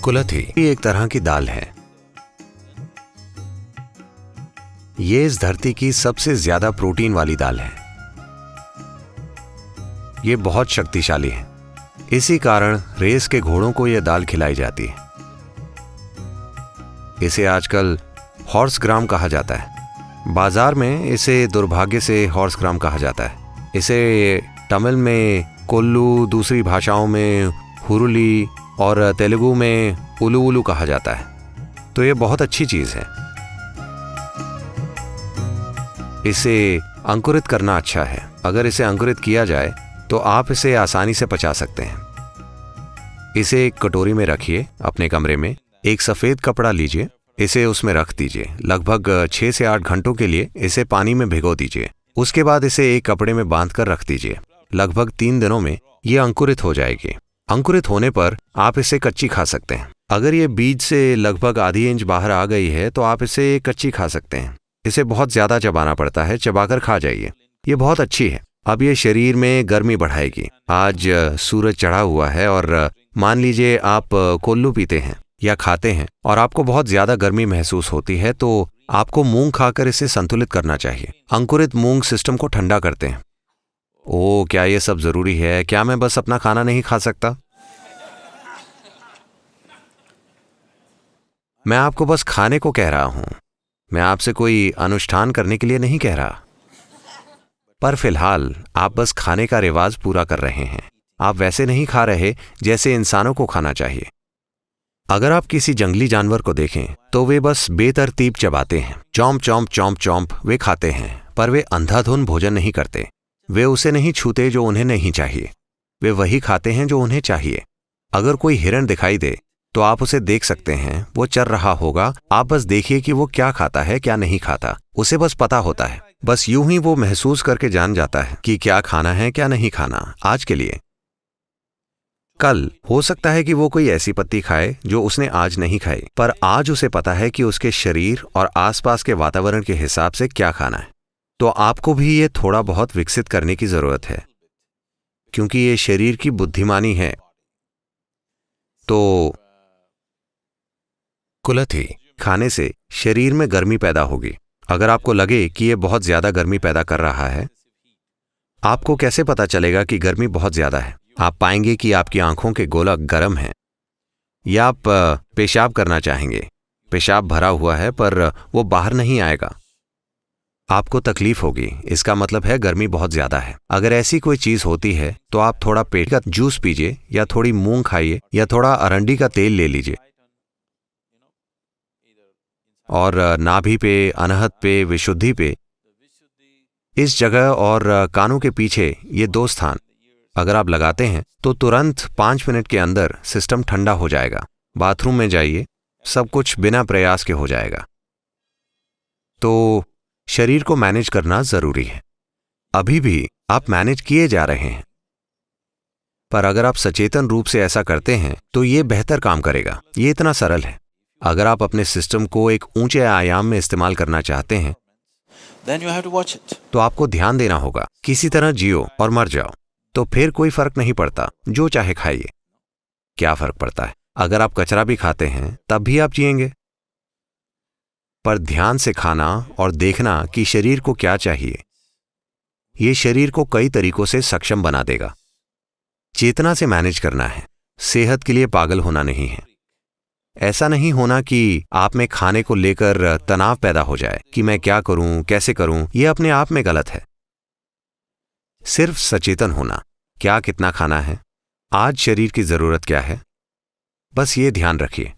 कुलथी एक तरह की दाल है। ये इस धरती की सबसे ज्यादा प्रोटीन वाली दाल है। ये बहुत शक्तिशाली है। इसी कारण रेस के घोड़ों को यह दाल खिलाई जाती है। इसे आजकल हॉर्स ग्राम कहा जाता है। बाजार में इसे दुर्भाग्य से हॉर्स ग्राम कहा जाता है। इसे तमिल में कोल्लू, दूसरी भाषाओं में हुरुली और तेलुगु में उलू उलू कहा जाता है। तो ये बहुत अच्छी चीज है। इसे अंकुरित करना अच्छा है। अगर इसे अंकुरित किया जाए तो आप इसे आसानी से पचा सकते हैं। इसे एक कटोरी में रखिए अपने कमरे में। एक सफेद कपड़ा लीजिए, इसे उसमें रख दीजिए। लगभग 6 से 8 घंटों के लिए इसे पानी में भिगो दीजिए। उसके बाद इसे एक कपड़े में बांधकर रख दीजिए। लगभग 3 दिनों में ये अंकुरित हो जाएगी। अंकुरित होने पर आप इसे कच्ची खा सकते हैं। अगर ये बीज से लगभग आधी इंच बाहर आ गई है तो आप इसे कच्ची खा सकते हैं। इसे बहुत ज्यादा चबाना पड़ता है, चबाकर खा जाइए। ये बहुत अच्छी है। अब ये शरीर में गर्मी बढ़ाएगी। आज सूरज चढ़ा हुआ है और मान लीजिए आप कोल्लू पीते हैं या खाते हैं और आपको बहुत ज्यादा गर्मी महसूस होती है, तो आपको मूंग खाकर इसे संतुलित करना चाहिए। अंकुरित मूंग सिस्टम को ठंडा करते हैं। ओह, क्या ये सब जरूरी है? क्या मैं बस अपना खाना नहीं खा सकता? मैं आपको बस खाने को कह रहा हूं। मैं आपसे कोई अनुष्ठान करने के लिए नहीं कह रहा। पर फिलहाल आप बस खाने का रिवाज पूरा कर रहे हैं। आप वैसे नहीं खा रहे जैसे इंसानों को खाना चाहिए। अगर आप किसी जंगली जानवर को देखें तो वे बस बेतरतीब चबाते हैं। चौंप चौंप चौंप चौंप वे खाते हैं, पर वे अंधाधुंध भोजन नहीं करते। वे उसे नहीं छूते जो उन्हें नहीं चाहिए। वे वही खाते हैं जो उन्हें चाहिए। अगर कोई हिरण दिखाई दे तो आप उसे देख सकते हैं। वो चर रहा होगा। आप बस देखिए कि वो क्या खाता है, क्या नहीं खाता। उसे बस पता होता है। बस यूं ही वो महसूस करके जान जाता है कि क्या खाना है, क्या नहीं खाना आज के लिए। कल हो सकता है कि वो कोई ऐसी पत्ती खाए जो उसने आज नहीं खाई, पर आज उसे पता है कि उसके शरीर और आसपास के वातावरण के हिसाब से क्या खाना है। तो आपको भी ये थोड़ा बहुत विकसित करने की जरूरत है, क्योंकि ये शरीर की बुद्धिमानी है। तो कुलथी खाने से शरीर में गर्मी पैदा होगी। अगर आपको लगे कि ये बहुत ज्यादा गर्मी पैदा कर रहा है, आपको कैसे पता चलेगा कि गर्मी बहुत ज्यादा है? आप पाएंगे कि आपकी आंखों के गोलक गर्म हैं, या आप पेशाब करना चाहेंगे। पेशाब भरा हुआ है पर वो बाहर नहीं आएगा। आपको तकलीफ होगी। इसका मतलब है गर्मी बहुत ज्यादा है। अगर ऐसी कोई चीज होती है तो आप थोड़ा पेट का जूस पीजिए, या थोड़ी मूंग खाइए, या थोड़ा अरंडी का तेल ले लीजिए। और नाभि पे, अनहद पे, विशुद्धि पे, इस जगह और कानों के पीछे, ये 2 स्थान अगर आप लगाते हैं तो तुरंत 5 मिनट के अंदर सिस्टम ठंडा हो जाएगा। बाथरूम में जाइए, सब कुछ बिना प्रयास के हो जाएगा। तो शरीर को मैनेज करना जरूरी है। अभी भी आप मैनेज किए जा रहे हैं, पर अगर आप सचेतन रूप से ऐसा करते हैं तो ये बेहतर काम करेगा। ये इतना सरल है। अगर आप अपने सिस्टम को एक ऊंचे आयाम में इस्तेमाल करना चाहते हैं तो आपको ध्यान देना होगा। किसी तरह जियो और मर जाओ, तो फिर कोई फर्क नहीं पड़ता। जो चाहे खाइए। क्या फर्क पड़ता है? अगर आप कचरा भी खाते हैं तब भी आप जिएंगे। पर ध्यान से खाना और देखना कि शरीर को क्या चाहिए, ये शरीर को कई तरीकों से सक्षम बना देगा। चेतना से मैनेज करना है। सेहत के लिए पागल होना नहीं है। ऐसा नहीं होना कि आप में खाने को लेकर तनाव पैदा हो जाए कि मैं क्या करूं, कैसे करूं। यह अपने आप में गलत है। सिर्फ सचेतन होना। क्या कितना खाना है, आज शरीर की जरूरत क्या है, बस ये ध्यान रखिए।